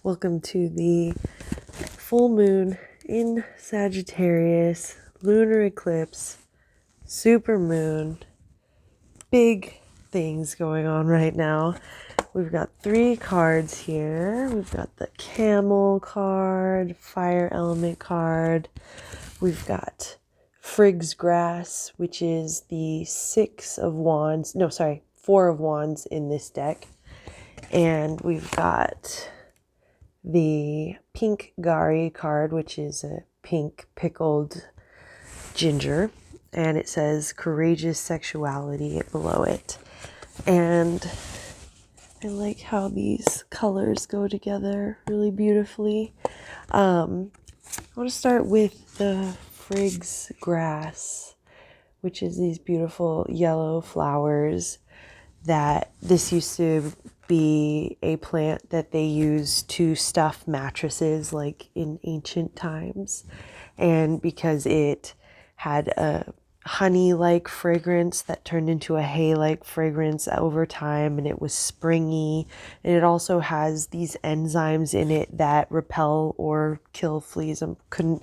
Welcome to the full moon in Sagittarius, lunar eclipse, super moon, big things going on right now. We've got 3 cards here. We've got the camel card, fire element card. We've got Frig's grass, which is the 4 of wands in this deck. And we've got the pink Gari card, which is a pink pickled ginger, and it says courageous sexuality below it. And I like how these colors go together really beautifully. I want to start with the Frig's grass, which is these beautiful yellow flowers that this used to be a plant that they used to stuff mattresses like in ancient times. And because it had a honey-like fragrance that turned into a hay-like fragrance over time, and it was springy, and it also has these enzymes in it that repel or kill fleas. I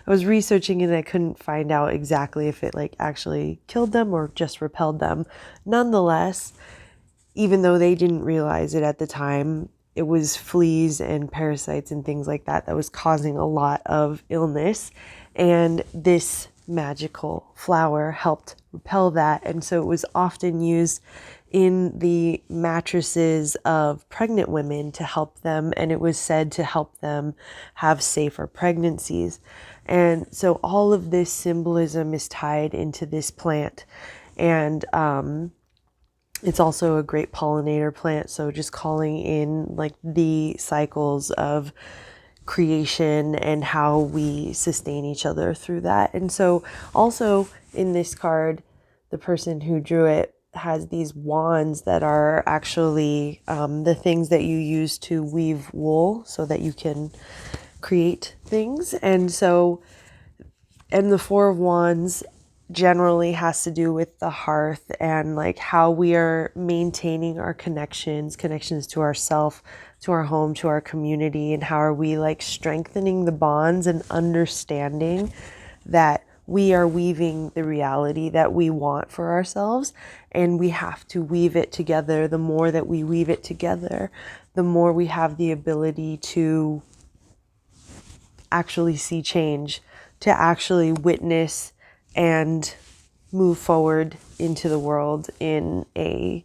was researching and I couldn't find out exactly if it actually killed them or just repelled them. Nonetheless, even though they didn't realize it at the time, it was fleas and parasites and things like that was causing a lot of illness. And this magical flower helped repel that. And so it was often used in the mattresses of pregnant women to help them. And it was said to help them have safer pregnancies. And so all of this symbolism is tied into this plant. And, it's also a great pollinator plant, so just calling in the cycles of creation and how we sustain each other through that. And so also in this card, the person who drew it has these wands that are actually the things that you use to weave wool so that you can create things. And the 4 of wands generally has to do with the hearth and how we are maintaining our connections to ourself, to our home, to our community, and how are we strengthening the bonds and understanding that we are weaving the reality that we want for ourselves, and we have to weave it together. The more that we weave it together, the more we have the ability to actually see change, to actually witness and move forward into the world in a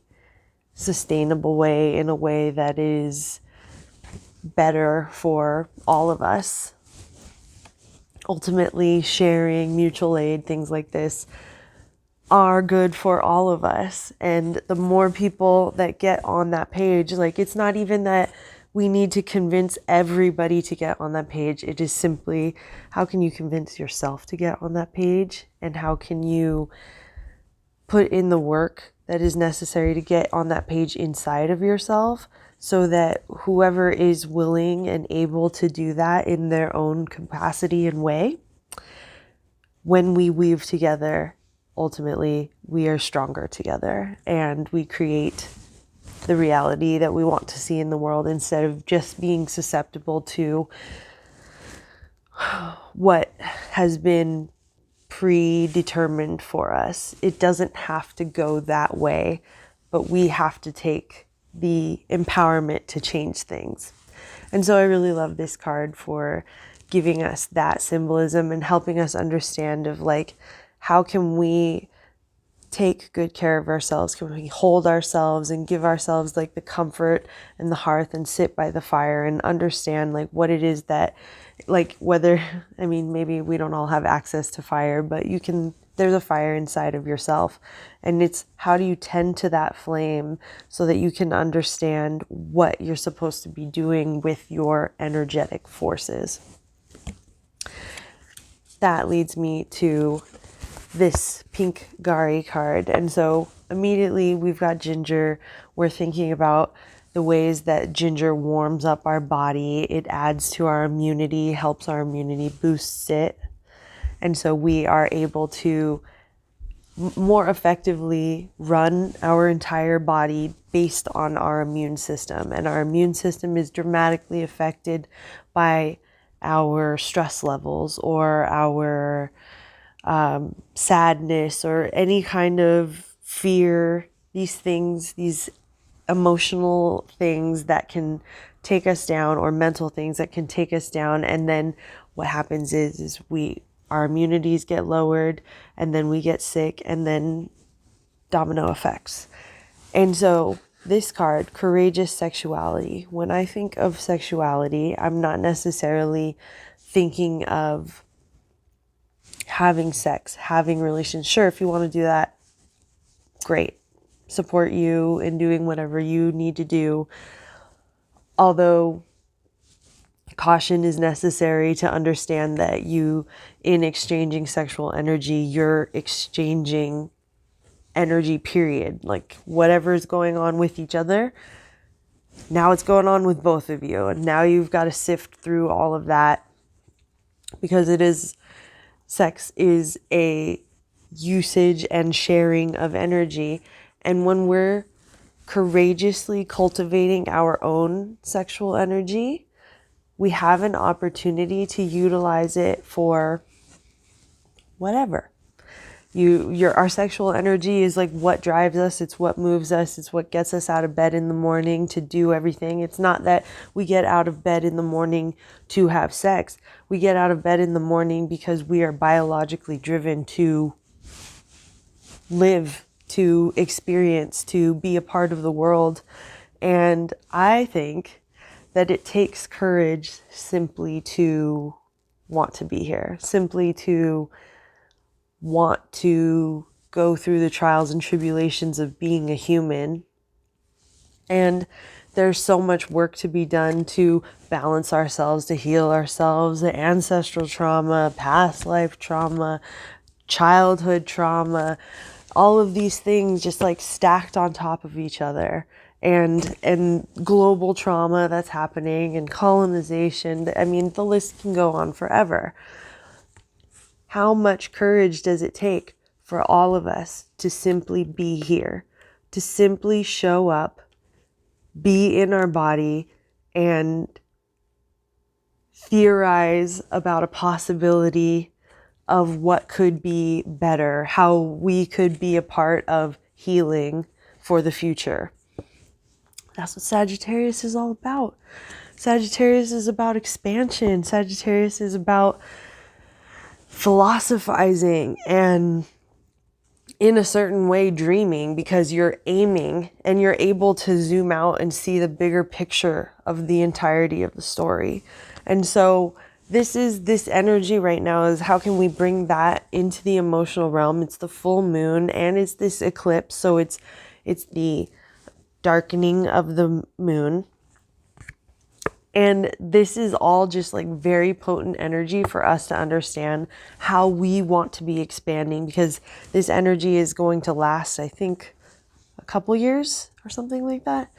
sustainable way, in a way that is better for all of us. Ultimately, sharing, mutual aid, things like this are good for all of us. And the more people that get on that page, it's not even that we need to convince everybody to get on that page. It is simply, how can you convince yourself to get on that page? And how can you put in the work that is necessary to get on that page inside of yourself, so that whoever is willing and able to do that in their own capacity and way, when we weave together, ultimately we are stronger together and we create the reality that we want to see in the world, instead of just being susceptible to what has been predetermined for us. It doesn't have to go that way, but we have to take the empowerment to change things. And so I really love this card for giving us that symbolism and helping us understand of how can we take good care of ourselves? Can we hold ourselves and give ourselves the comfort and the hearth and sit by the fire and understand what it is that whether, maybe we don't all have access to fire, but there's a fire inside of yourself, and it's how do you tend to that flame so that you can understand what you're supposed to be doing with your energetic forces. That leads me to this pink Gari card. And so immediately we've got ginger. We're thinking about the ways that ginger warms up our body. It adds to our immunity, helps our immunity, boosts it. And so we are able to more effectively run our entire body based on our immune system. And our immune system is dramatically affected by our stress levels or our sadness or any kind of fear, these things, these emotional things that can take us down, or mental things that can take us down. And then what happens is our immunities get lowered, and then we get sick, and then domino effects. And so this card, courageous sexuality, when I think of sexuality, I'm not necessarily thinking of having sex, having relations. Sure, if you want to do that, great. Support you in doing whatever you need to do. Although caution is necessary to understand that in exchanging sexual energy, you're exchanging energy, period. Like whatever is going on with each other, now it's going on with both of you. And now you've got to sift through all of that, because sex is a usage and sharing of energy. And when we're courageously cultivating our own sexual energy, we have an opportunity to utilize it for whatever. Our sexual energy is like what drives us. It's what moves us. It's what gets us out of bed in the morning to do everything. It's not that we get out of bed in the morning to have sex. We get out of bed in the morning because we are biologically driven to live, to experience, to be a part of the world. And I think that it takes courage simply to want to be here, simply to want to go through the trials and tribulations of being a human. And there's so much work to be done to balance ourselves, to heal ourselves, the ancestral trauma, past life trauma, childhood trauma, all of these things just like stacked on top of each other. And global trauma that's happening, and colonization. I mean, the list can go on forever. How much courage does it take for all of us to simply be here, to simply show up, be in our body, and theorize about a possibility of what could be better, how we could be a part of healing for the future? That's what Sagittarius is all about. Sagittarius is about expansion. Sagittarius is about philosophizing and, in a certain way, dreaming, because you're aiming and you're able to zoom out and see the bigger picture of the entirety of the story. And so this energy right now is, how can we bring that into the emotional realm? It's the full moon and it's this eclipse. So it's the darkening of the moon. And this is all just like very potent energy for us to understand how we want to be expanding, because this energy is going to last, I think, a couple years or something like that.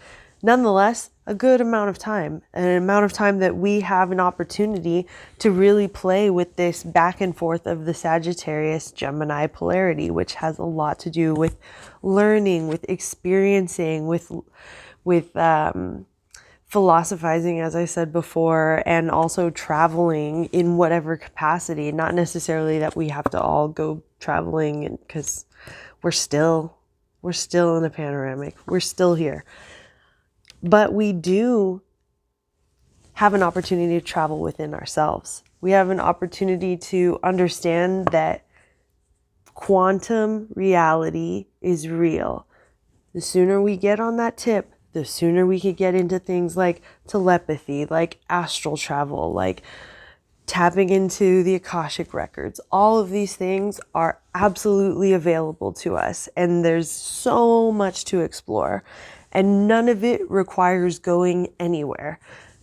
Nonetheless, a good amount of time, an amount of time that we have an opportunity to really play with this back and forth of the Sagittarius Gemini polarity, which has a lot to do with learning, with experiencing, with philosophizing, as I said before, and also traveling in whatever capacity. Not necessarily that we have to all go traveling, because we're still in a panoramic. We're still here. But we do have an opportunity to travel within ourselves. We have an opportunity to understand that quantum reality is real. The sooner we get on that tip, the sooner we could get into things like telepathy, like astral travel, like tapping into the Akashic records. All of these things are absolutely available to us, and there's so much to explore, and none of it requires going anywhere.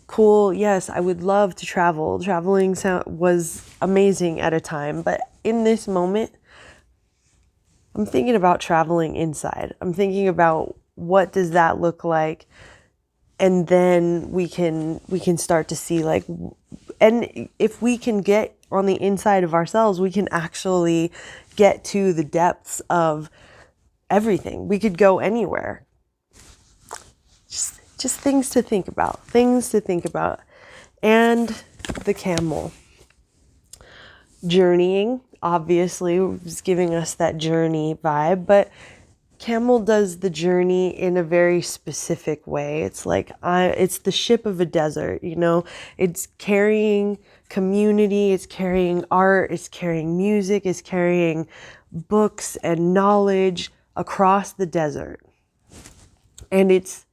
Cool, yes, I would love to travel. Traveling was amazing at a time, but in this moment, I'm thinking about traveling inside. I'm thinking about what does that look like, and then we can start to see, like, and if we can get on the inside of ourselves, we can actually get to the depths of everything. We could go anywhere. Just things to think about. Things to think about. And the camel. Journeying, obviously, is giving us that journey vibe, but camel does the journey in a very specific way. It's like, it's the ship of a desert, you know? It's carrying community, it's carrying art, it's carrying music, it's carrying books and knowledge across the desert. And it's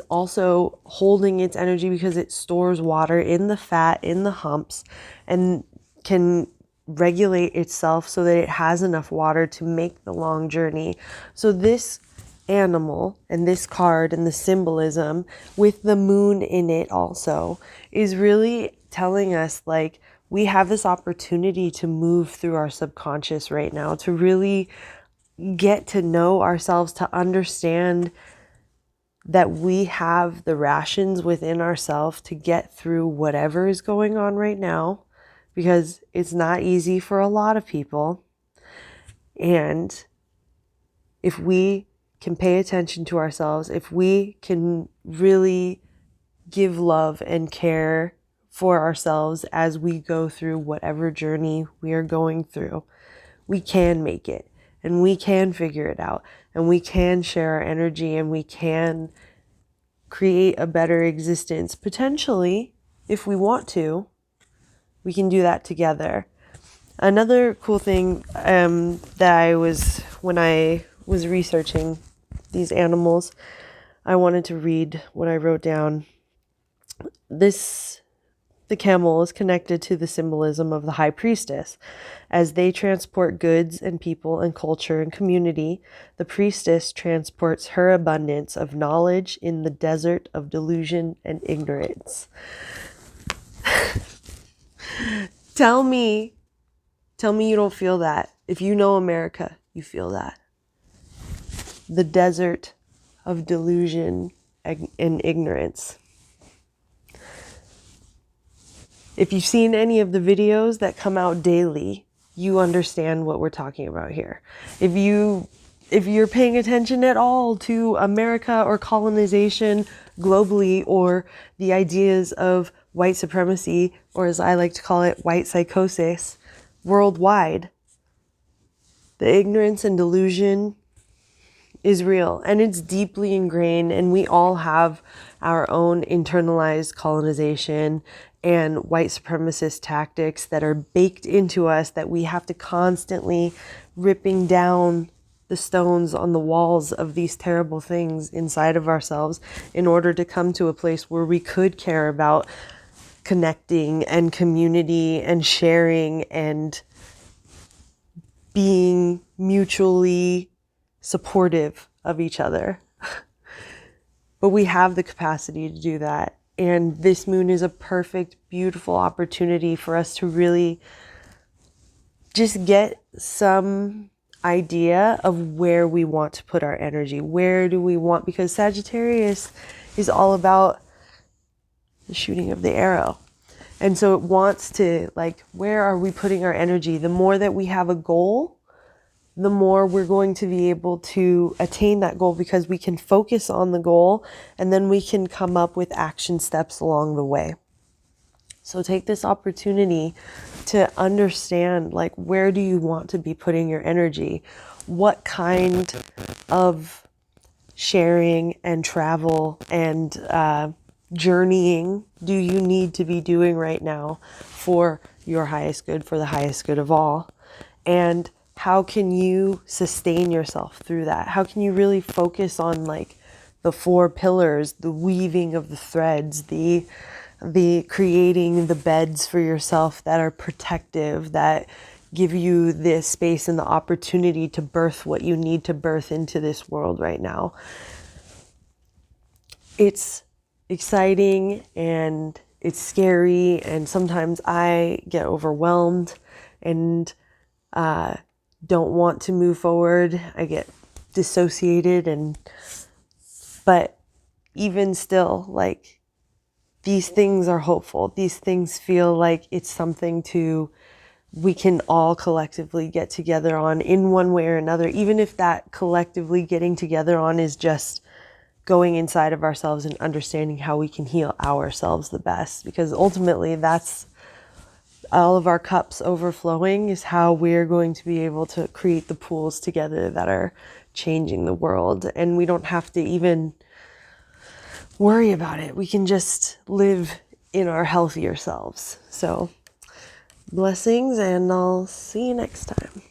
also holding its energy because it stores water in the fat, in the humps, and can regulate itself so that it has enough water to make the long journey. So this animal and this card and the symbolism with the moon in it also is really telling us, like, we have this opportunity to move through our subconscious right now, to really get to know ourselves, to understand that we have the rations within ourselves to get through whatever is going on right now, because it's not easy for a lot of people. And if we can pay attention to ourselves, if we can really give love and care for ourselves as we go through whatever journey we are going through, we can make it, and we can figure it out, and we can share our energy, and we can create a better existence. Potentially, if we want to, we can do that together. Another cool thing when I was researching these animals, I wanted to read what I wrote down. The camel is connected to the symbolism of the high priestess. As they transport goods and people and culture and community, the priestess transports her abundance of knowledge in the desert of delusion and ignorance. Tell me you don't feel that. If you know America, you feel that. The desert of delusion and ignorance. If you've seen any of the videos that come out daily, you understand what we're talking about here. If you're paying attention at all to America or colonization globally, or the ideas of white supremacy, or as I like to call it, white psychosis worldwide, the ignorance and delusion is real, and it's deeply ingrained, and we all have our own internalized colonization and white supremacist tactics that are baked into us, that we have to constantly ripping down the stones on the walls of these terrible things inside of ourselves in order to come to a place where we could care about connecting and community and sharing and being mutually supportive of each other. But we have the capacity to do that. And this moon is a perfect, beautiful opportunity for us to really just get some idea of where we want to put our energy. Where do we want? Because Sagittarius is all about the shooting of the arrow. And so it wants to, like, where are we putting our energy? The more that we have a goal, the more we're going to be able to attain that goal, because we can focus on the goal and then we can come up with action steps along the way. So take this opportunity to understand, like, where do you want to be putting your energy? What kind of sharing and travel and journeying do you need to be doing right now for your highest good, for the highest good of all? And how can you sustain yourself through that? How can you really focus on, like, the 4 pillars, the weaving of the threads, the creating the beds for yourself that are protective, that give you the space and the opportunity to birth what you need to birth into this world right now? It's exciting and it's scary, and sometimes I get overwhelmed and don't want to move forward. I get dissociated, but even still, like, these things are hopeful. These things feel like it's something we can all collectively get together on in one way or another, even if that collectively getting together on is just going inside of ourselves and understanding how we can heal ourselves the best, because ultimately that's all of our cups overflowing is how we're going to be able to create the pools together that are changing the world. And we don't have to even worry about it. We can just live in our healthier selves. So blessings, and I'll see you next time.